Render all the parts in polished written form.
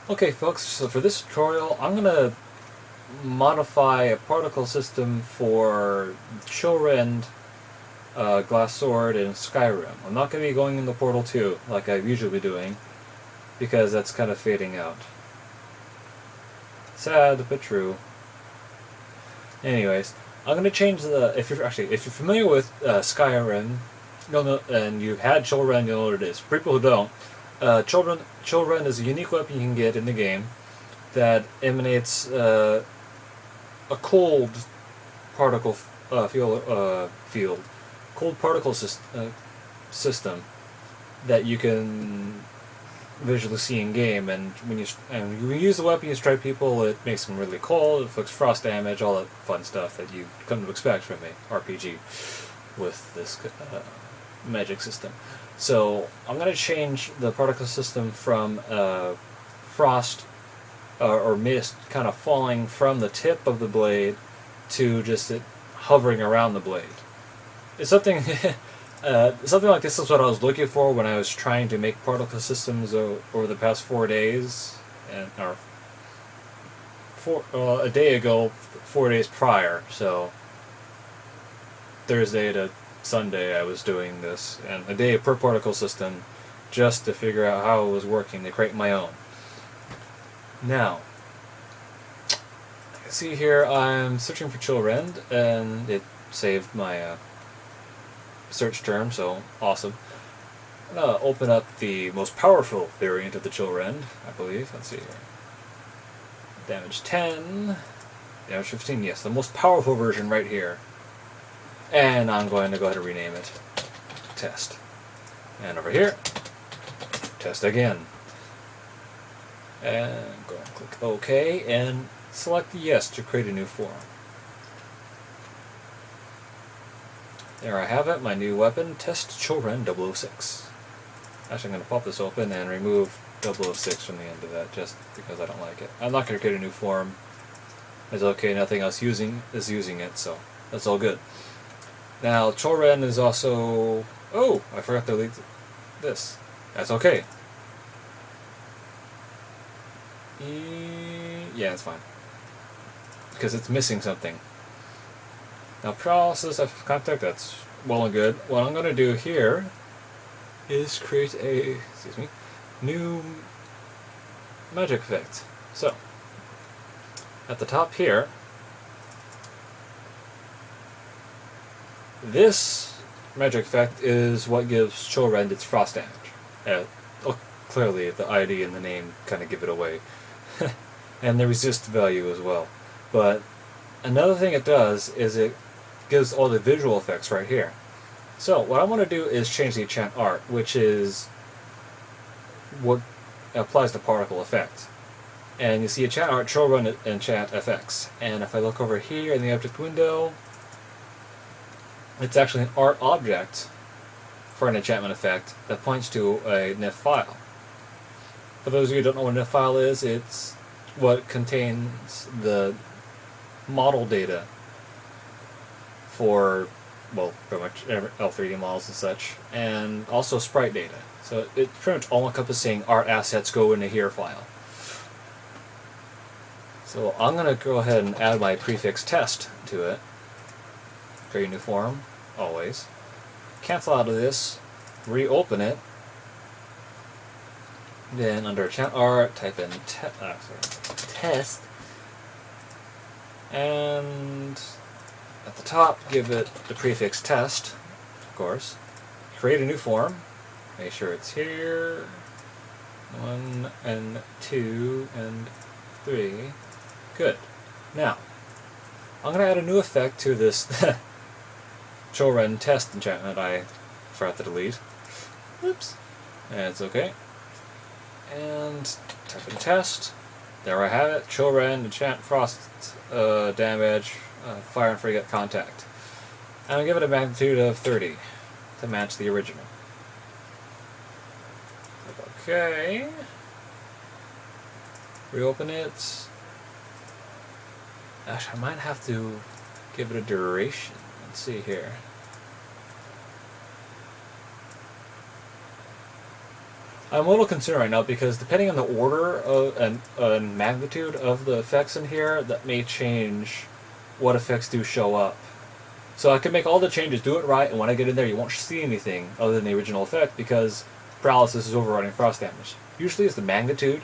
Okay folks, so for this tutorial I'm going to modify a particle system for Chillrend, Glass Sword, and Skyrim. I'm not going to be going into Portal 2 like I usually be doing, because that's kind of fading out. Sad, but true. Anyways, I'm going to change the... If you're familiar with Skyrim, you'll know, and you've had Chillrend, you'll know what it is. For people who don't, Chillrend is a unique weapon you can get in the game that emanates a cold particle field, cold particle system that you can visually see in game. And when you use the weapon, you strike people, it makes them really cold, it inflicts frost damage, all that fun stuff that you come to expect from a RPG with this magic system. So I'm going to change the particle system from frost or mist kind of falling from the tip of the blade to just it hovering around the blade. It's something something like this is what I was looking for when I was trying to make particle systems over the past 4 days, and a day ago, 4 days prior. So Thursday to Sunday I was doing this, and a day per particle system just to figure out how it was working to create my own. Now, you can see here I'm searching for Chillrend, and it saved my search term, so awesome. I'm going to open up the most powerful variant of the Chillrend, I believe. Let's see here. Damage 10, damage 15, yes, the most powerful version right here. And I'm going to go ahead and rename it Test. And over here, Test again. And go and click OK, and select Yes to create a new form. There I have it, my new weapon, Test Chillrend 006. Actually, I'm going to pop this open and remove 006 from the end of that, just because I don't like it. I'm not going to create a new form. It's okay, nothing else is using it, so that's all good. Now, Chillrend is also... Oh, I forgot to delete this. That's okay. Yeah, it's fine. Because it's missing something. Now, paralysis of contact, that's well and good. What I'm going to do here is create a new magic effect. So, at the top here, this magic effect is what gives Chillrend its frost damage. Clearly, the ID and the name kind of give it away. And the resist value as well. But another thing it does is it gives all the visual effects right here. So what I want to do is change the enchant art, which is what applies the particle effect. And you see enchant art, Chillrend enchant effects. And if I look over here in the object window, it's actually an art object for an enchantment effect that points to a NIF file. For those of you who don't know what a NIF file is, it's what contains the model data for, well, pretty much L3D models and such, and also sprite data. So it's pretty much all-encompassing art assets go into here file. So I'm going to go ahead and add my prefix test to it. Create a new form, always. Cancel out of this, reopen it. Then under enchant art, type in test, and at the top give it the prefix test, of course. Create a new form, make sure it's here, 1 and 2 and 3, good. Now, I'm going to add a new effect to this Chillrend test enchantment I forgot to delete. Oops, and it's okay. And type in test. There I have it. Chillrend enchant frost damage, fire and forget contact. And I'll give it a magnitude of 30 to match the original. Okay. Reopen it. Actually, I might have to give it a duration. Let's see here. I'm a little concerned right now because depending on the order of, and magnitude of the effects in here, that may change what effects do show up. So I can make all the changes, do it right, and when I get in there you won't see anything other than the original effect because paralysis is overriding frost damage. Usually it's the magnitude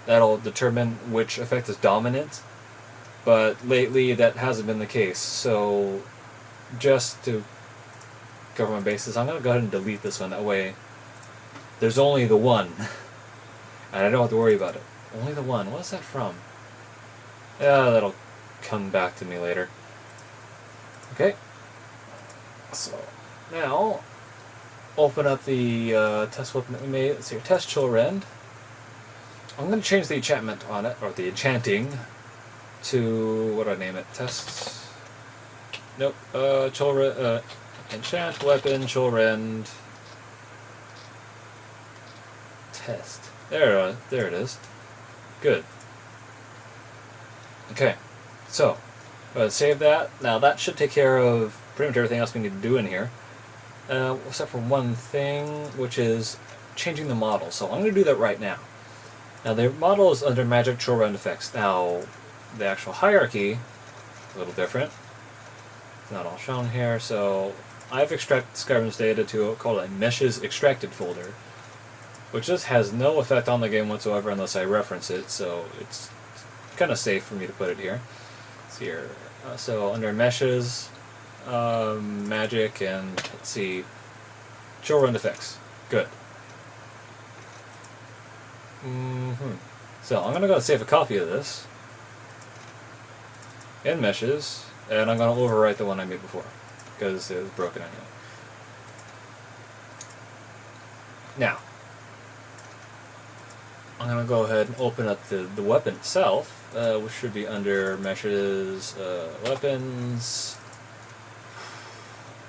that'll determine which effect is dominant, but lately that hasn't been the case. So just to cover my bases, I'm going to go ahead and delete this one. That way there's only the one. And I don't have to worry about it. Only the one. What's that from? Yeah, that'll come back to me later. Okay. So, now, open up the test weapon that we made. Let's see here. Test Chillrend. I'm going to change the enchantment on it, or the enchanting, to, what do I name it? Test... Nope. Chillrend, enchant weapon, Chillrend... Test. There it is. Good. Okay, so save that. Now that should take care of pretty much everything else we need to do in here, except for one thing, which is changing the model. So I'm going to do that right now. Now the model is under Magic Chillrend effects. Now the actual hierarchy, a little different. It's not all shown here. So I've extracted Skyrim's data to called a meshes extracted folder, which just has no effect on the game whatsoever unless I reference it, so it's kind of safe for me to put it here. Let's see here. So under meshes, magic, and let's see, Chillrend effects. Good. So I'm going to go save a copy of this in meshes, and I'm going to overwrite the one I made before because it was broken anyway. Now, I'm going to go ahead and open up the weapon itself, which should be under meshes, weapons,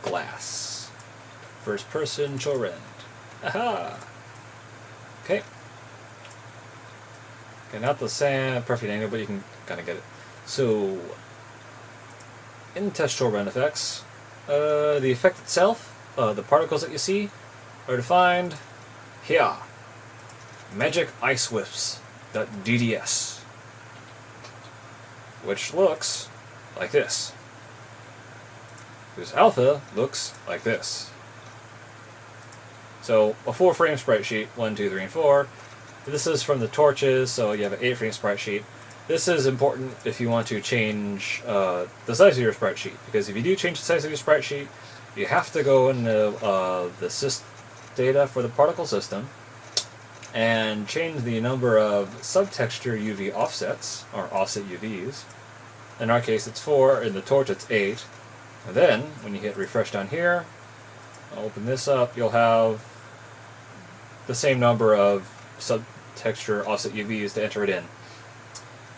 glass, first person, Chillrend. Aha! Okay. Okay, not the same perfect angle, but you can kind of get it. So, in test Chillrend effects, the effect itself, the particles that you see, are defined here. Magic Ice Wisps.dds, which looks like this. Whose alpha looks like this. So a 4-frame sprite sheet, 1, 2, 3, and 4. This is from the torches, so you have an 8-frame sprite sheet. This is important if you want to change the size of your sprite sheet, because if you do change the size of your sprite sheet, you have to go into the sys data for the particle system and change the number of subtexture UV offsets, or offset UVs. In our case it's 4, in the torch it's 8. And then, when you hit refresh down here, I'll open this up, you'll have the same number of subtexture offset UVs to enter it in.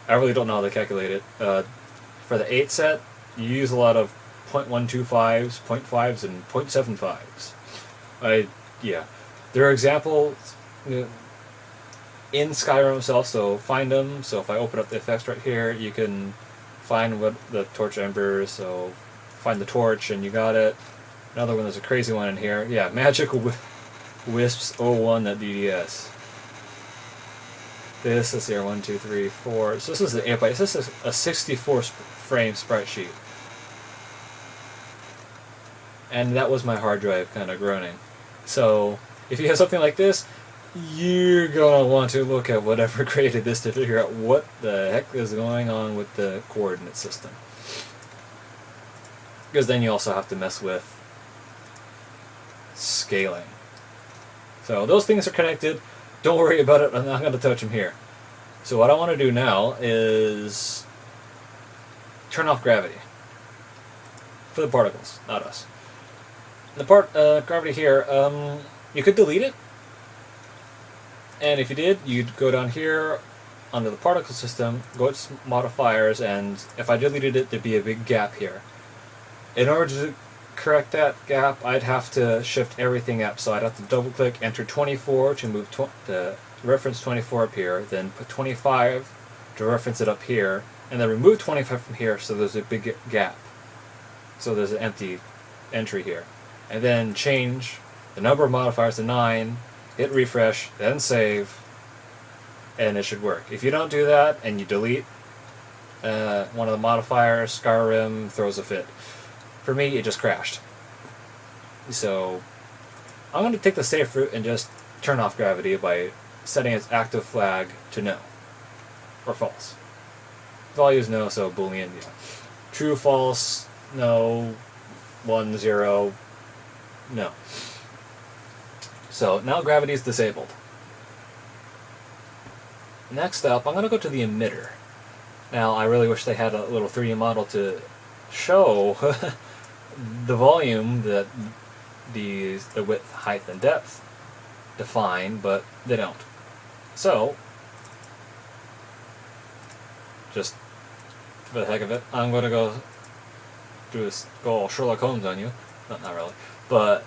I really don't know how to calculate it. For the 8 set, you use a lot of 0.125s, 0.5s, and 0.75s. Yeah. There are examples in Skyrim itself, so find them. So if I open up the effects right here, you can find what the torch embers, so find the torch and you got it. Another one, there's a crazy one in here. Yeah, Magic Wisps 01.dds. This is here, 1, 2, 3, 4. So this is the 8x. This is a 64-frame sprite sheet. And that was my hard drive kind of groaning. So if you have something like this, you're going to want to look at whatever created this to figure out what the heck is going on with the coordinate system. Because then you also have to mess with scaling. So those things are connected. Don't worry about it. I'm not going to touch them here. So what I want to do now is turn off gravity for the particles, not us. The gravity here, you could delete it. And if you did, you'd go down here under the particle system, go to modifiers, and if I deleted it, there'd be a big gap here. In order to correct that gap, I'd have to shift everything up. So I'd have to double click, enter 24 to move the reference 24 up here, then put 25 to reference it up here, and then remove 25 from here so there's a big gap. So there's an empty entry here. And then change the number of modifiers to 9, hit refresh, then save, and it should work. If you don't do that and you delete one of the modifiers, Skyrim throws a fit. For me, it just crashed. So I'm going to take the safe route and just turn off gravity by setting its active flag to no or false. Value is no, so Boolean, yeah. True, false, no, 1, 0, no. So now gravity is disabled. Next up, I'm going to go to the emitter. Now, I really wish they had a little 3D model to show the volume that the width, height, and depth define, but they don't. So, just for the heck of it, I'm going to go all Sherlock Holmes on you. Not really. But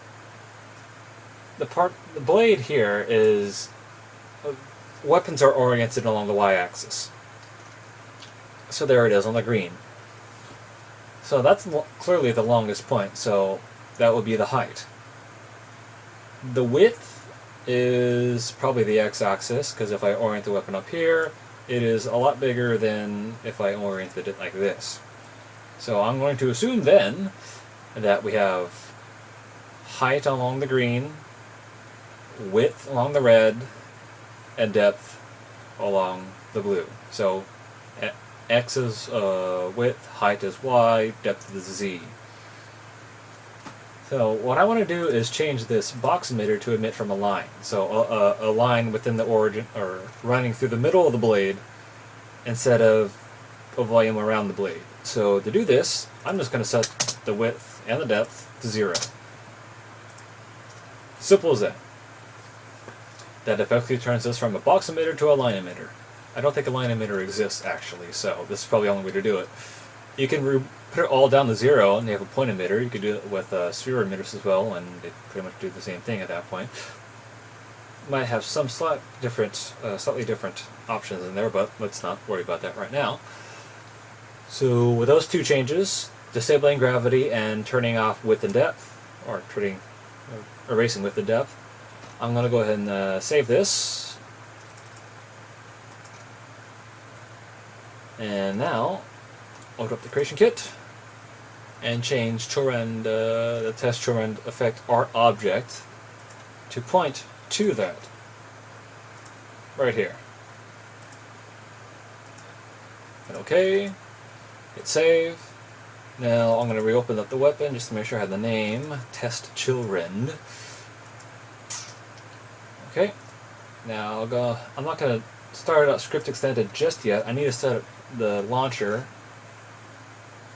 the blade here is weapons are oriented along the y-axis. So there it is on the green. So that's clearly the longest point, so that would be the height. The width is probably the x-axis, because if I orient the weapon up here, it is a lot bigger than if I oriented it like this. So I'm going to assume then that we have height along the green, width along the red, and depth along the blue. So x is width, height is y, depth is z. So what I want to do is change this box emitter to emit from a line. So a line within the origin, or running through the middle of the blade, instead of a volume around the blade. So to do this, I'm just going to set the width and the depth to 0. Simple as that. That effectively turns this from a box emitter to a line emitter. I don't think a line emitter exists, actually, so this is probably the only way to do it. You can put it all down to 0, and you have a point emitter. You could do it with sphere emitters as well, and they pretty much do the same thing at that point. Might have some slightly different options in there, but let's not worry about that right now. So with those two changes, disabling gravity and turning off width and depth, or erasing width and depth, I'm going to go ahead and save this. And now, load up the creation kit and change Chillrend, the test Chillrend effect art object to point to that. Right here. Hit OK. Hit save. Now I'm going to reopen up the weapon just to make sure I have the name. Test Chillrend. Okay. Now I'm not going to start out script extended just yet. I need to set up the launcher.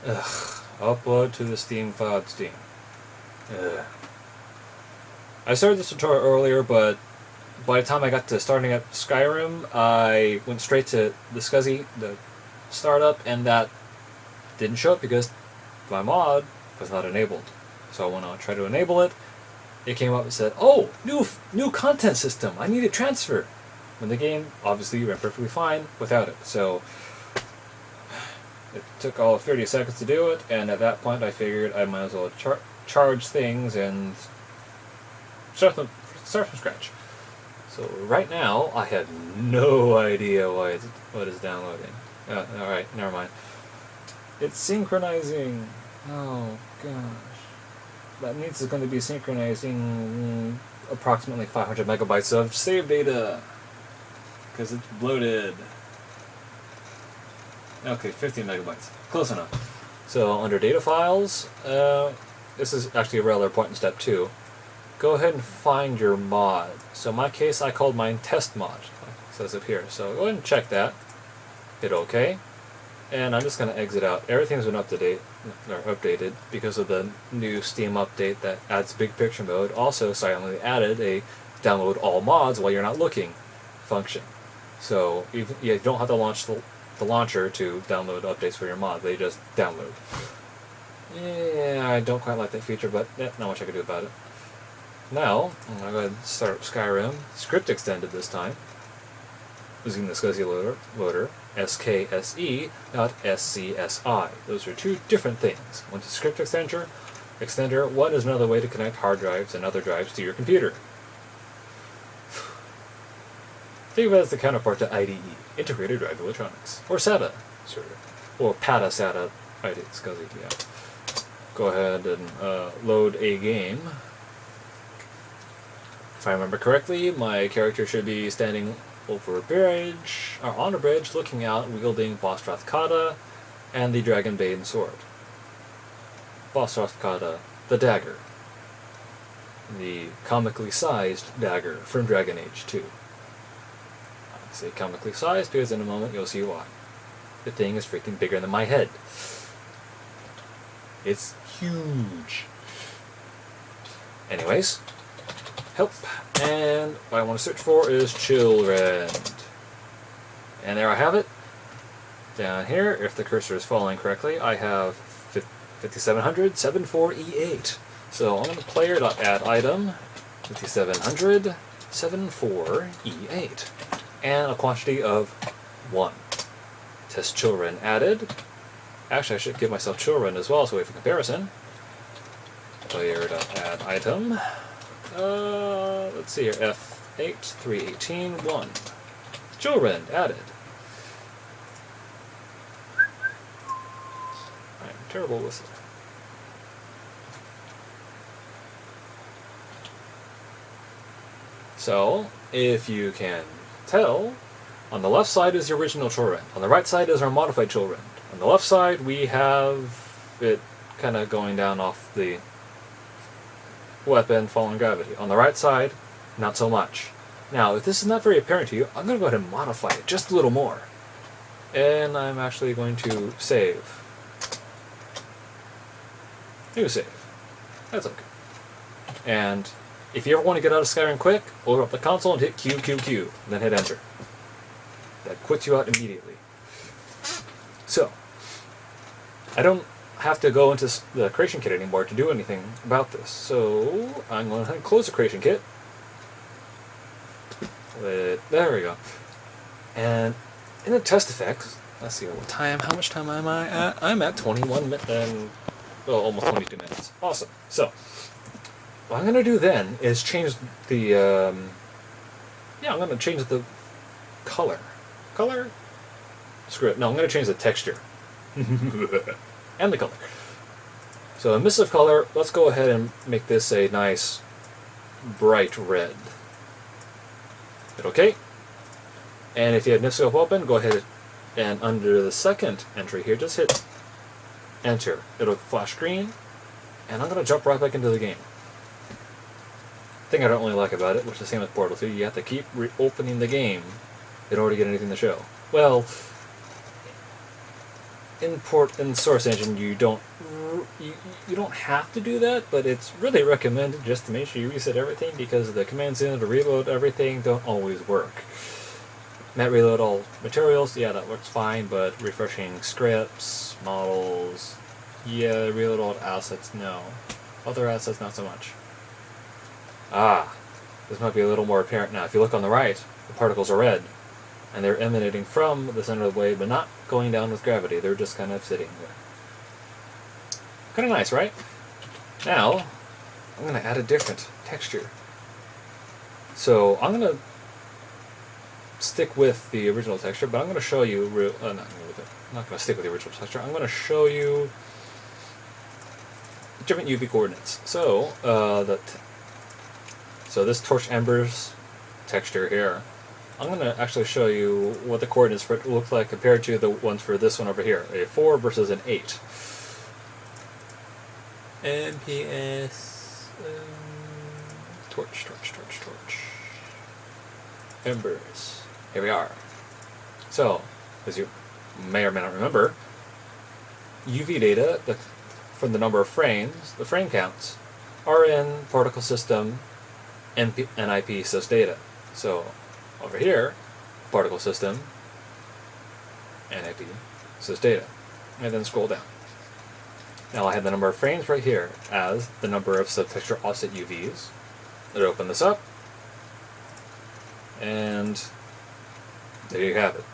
Upload to the Steam cloud Steam. I started this tutorial earlier, but by the time I got to starting up Skyrim, I went straight to the SCSI, the startup, and that didn't show up because my mod was not enabled. So when I tried to enable it, it came up and said, "Oh, new content system. I need a transfer." When the game obviously ran perfectly fine without it. So it took all of 30 seconds to do it, and at that point I figured I might as well charge things and start from scratch. So right now I have no idea what is downloading. Alright, never mind. It's synchronizing. Oh gosh. That means it's going to be synchronizing approximately 500 megabytes of save data, because it's bloated. Okay, 15 megabytes. Close enough. So under data files, this is actually a rather important step too. Go ahead and find your mod. So in my case, I called mine test mod. It says it here. So go ahead and check that. Hit OK. And I'm just going to exit out. Everything's been updated because of the new Steam update that adds big picture mode. Also silently added a download all mods while you're not looking function. So you don't have to launch the launcher to download updates for your mod. They just download. Yeah, I don't quite like that feature, but not much I can do about it. Now, I'm going to go ahead and start Skyrim, script extended this time, using the SCSI loader, skse, not scsi. Those are two different things. One's a script extender, one is another way to connect hard drives and other drives to your computer. Think of it as the counterpart to IDE, Integrated Drive Electronics, or SATA, sort of, or PATA SATA IDE, SCSI, yeah. Go ahead and load a game. If I remember correctly, my character should be standing over a bridge, or on a bridge, looking out, wielding Bosrath Kata and the Dragon Bane sword. Bosrath Kata, the dagger. The comically sized dagger from Dragon Age 2. I say comically sized because in a moment you'll see why. The thing is freaking bigger than my head. It's huge. Anyways, help, and what I want to search for is Chillrend. And there I have it. Down here, if the cursor is following correctly, I have 5700 74E8. So I'm going to player.add item 5700 74E8 and a quantity of 1. Test Chillrend added. Actually, I should give myself Chillrend as well, so we have a comparison. Player.add item. Let's see here. F8 318 1. Chillrend added. I'm terrible with it. So, if you can tell, on the left side is the original Chillrend. On the right side is our modified Chillrend. On the left side, we have it kind of going down off the weapon, falling gravity. On the right side, not so much. Now, if this is not very apparent to you, I'm going to go ahead and modify it just a little more. And I'm actually going to save. New save. That's okay. And if you ever want to get out of Skyrim quick, open up the console and hit Q, Q, Q, then hit enter. That quits you out immediately. So, I don't have to go into the creation kit anymore to do anything about this. So, I'm going to close the creation kit. There we go. And in the test effects, let's see what time, how much time am I at? I'm at 21 minutes and, well, almost 22 minutes. Awesome. So, what I'm going to do then is change the, I'm going to change the color. Color? Screw it. No, I'm going to change the texture. And the color. So, emissive color, let's go ahead and make this a nice bright red. Hit OK. And if you have Nifscope open, go ahead and under the second entry here, just hit enter. It'll flash green, and I'm going to jump right back into the game. Thing I don't really like about it, which is the same with Portal 2, you have to keep reopening the game in order to get anything to show. Well, in Source Engine you don't have to do that, but it's really recommended just to make sure you reset everything, because the commands in to reload everything don't always work. Net reload all materials, yeah, that works fine, but refreshing scripts, models, yeah, reload all assets, no. Other assets, not so much. Ah, this might be a little more apparent now. If you look on the right, the particles are red, and they're emanating from the center of the blade, but not going down with gravity. They're just kind of sitting there. Kind of nice, right? Now, I'm going to add a different texture. So, I'm going to stick with the original texture, but I'm going to show you... I'm not going to stick with the original texture. I'm going to show you different UV coordinates. So, so this torch embers texture here, I'm going to actually show you what the coordinates for it look like compared to the ones for this one over here. A 4 versus an 8. NPS... torch. Embers. Here we are. So, as you may or may not remember, UV data from the number of frames, the frame counts, are in particle system NIP sys data. So, over here, particle system NIP sys data. And then scroll down. Now I have the number of frames right here as the number of subtexture offset UVs. Let's open this up. And there you have it.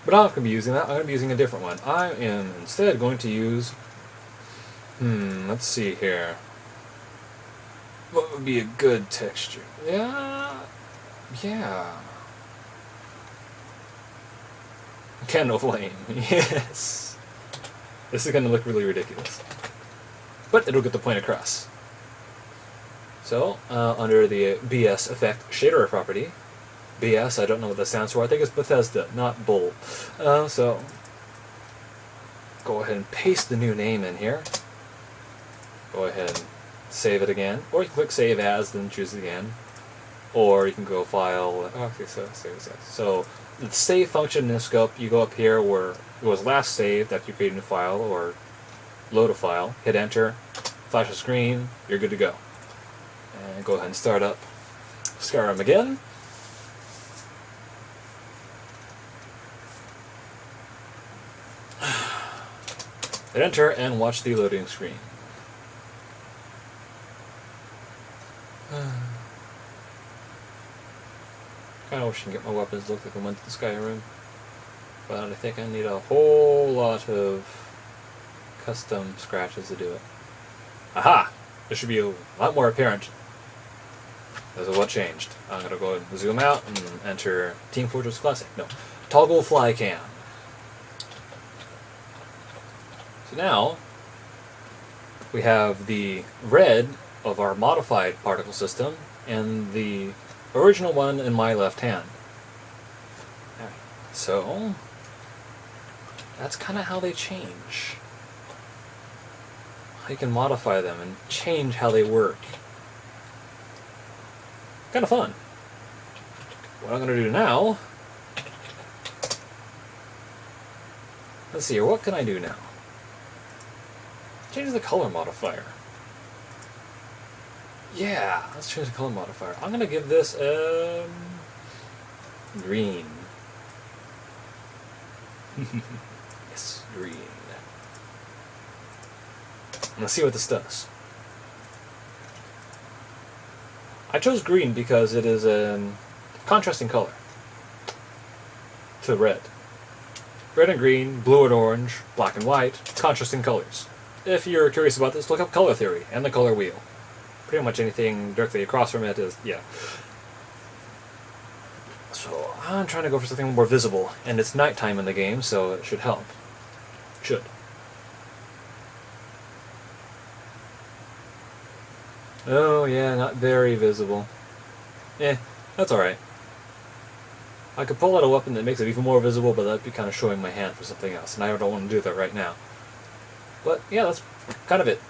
But I'm not going to be using that. I'm going to be using a different one. I am instead going to use... let's see here. What would be a good texture? Yeah... Yeah. Candle flame, yes. This is going to look really ridiculous. But it'll get the point across. So, under the BS effect shader property, BS, I don't know what that stands for, I think it's Bethesda, not Bull. So, go ahead and paste the new name in here. Go ahead and save it again, or you can click Save As, then choose it again. Or you can go File, okay, so save as. So, the save function in the scope, you go up here where it was last saved after you create a new file, or load a file, hit enter, flash a screen, you're good to go. And go ahead and start up Skyrim again. Hit enter and watch the loading screen. Kind of wish I can get my weapons to look like I went to the Skyrim, but I think I need a whole lot of custom scratches to do it. Aha! This should be a lot more apparent. This is what changed. I'm going to go and zoom out and enter Team Fortress Classic. No, toggle fly cam. So now we have the red of our modified particle system and the original one in my left hand. So that's kind of how they change. You can modify them and change how they work. Kind of fun. What I'm going to do now, let's see here, what can I do now? Change the color modifier. Yeah, let's change the color modifier. I'm going to give this green. Yes, green. Let's see what this does. I chose green because it is a contrasting color to red. Red and green, blue and orange, black and white, contrasting colors. If you're curious about this, look up color theory and the color wheel. Pretty much anything directly across from it is, yeah. So I'm trying to go for something more visible, and it's nighttime in the game, so it should help. Should. Oh yeah, not very visible. That's alright. I could pull out a weapon that makes it even more visible, but that'd be kind of showing my hand for something else, and I don't want to do that right now. But yeah, that's kind of it.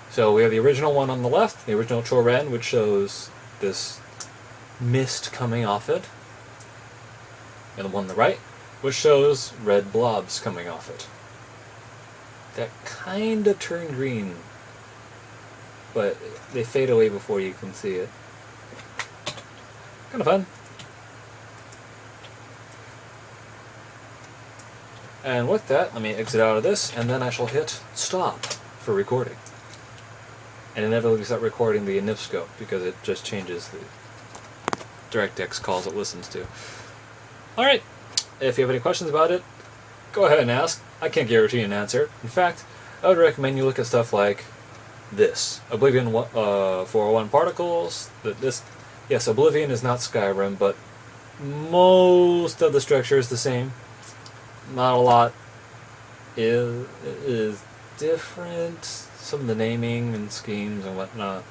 So we have the original one on the left, the original Chillrend, which shows this mist coming off it, and the one on the right, which shows red blobs coming off it. That kind of turn green, but they fade away before you can see it. Kind of fun. And with that, let me exit out of this, and then I shall hit stop for recording. And inevitably start recording the inif scope, because it just changes the DirectX calls it listens to. Alright, if you have any questions about it, go ahead and ask. I can't guarantee an answer. In fact, I would recommend you look at stuff like this. Oblivion 401 particles. Yes, Oblivion is not Skyrim, but most of the structure is the same. Not a lot is different. Some of the naming and schemes and whatnot.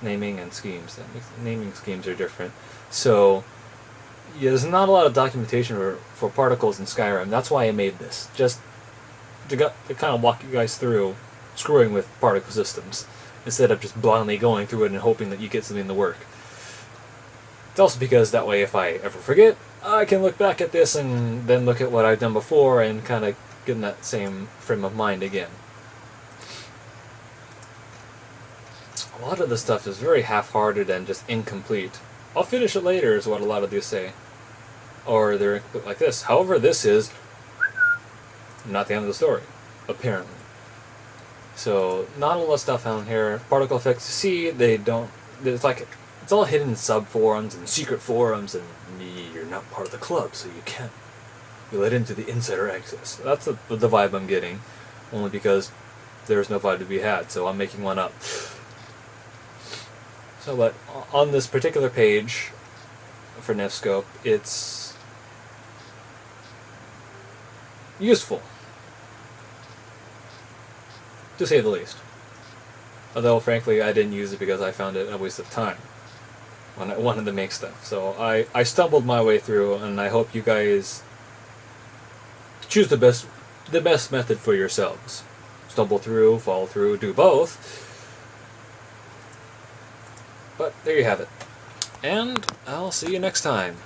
Naming schemes are different. So, yeah, there's not a lot of documentation for particles in Skyrim. That's why I made this. Just to kind of walk you guys through screwing with particle systems, instead of just blindly going through it and hoping that you get something to work. It's also because that way, if I ever forget, I can look back at this and then look at what I've done before and kind of get in that same frame of mind again. A lot of this stuff is very half-hearted and just incomplete. I'll finish it later is what a lot of these say. Or they're incomplete like this. However, this is not the end of the story, apparently. So, not a lot of stuff down here. Particle effects, you see, it's all hidden in sub-forums and secret forums, and you're not part of the club, so you can't be let into the insider access. That's the vibe I'm getting, only because there's no vibe to be had, so I'm making one up. So So, but on this particular page for Nifscope, it's useful, to say the least. Although, frankly, I didn't use it because I found it a waste of time when I wanted to make stuff. So I stumbled my way through, and I hope you guys choose the best method for yourselves. Stumble through, fall through, do both. But there you have it. And I'll see you next time.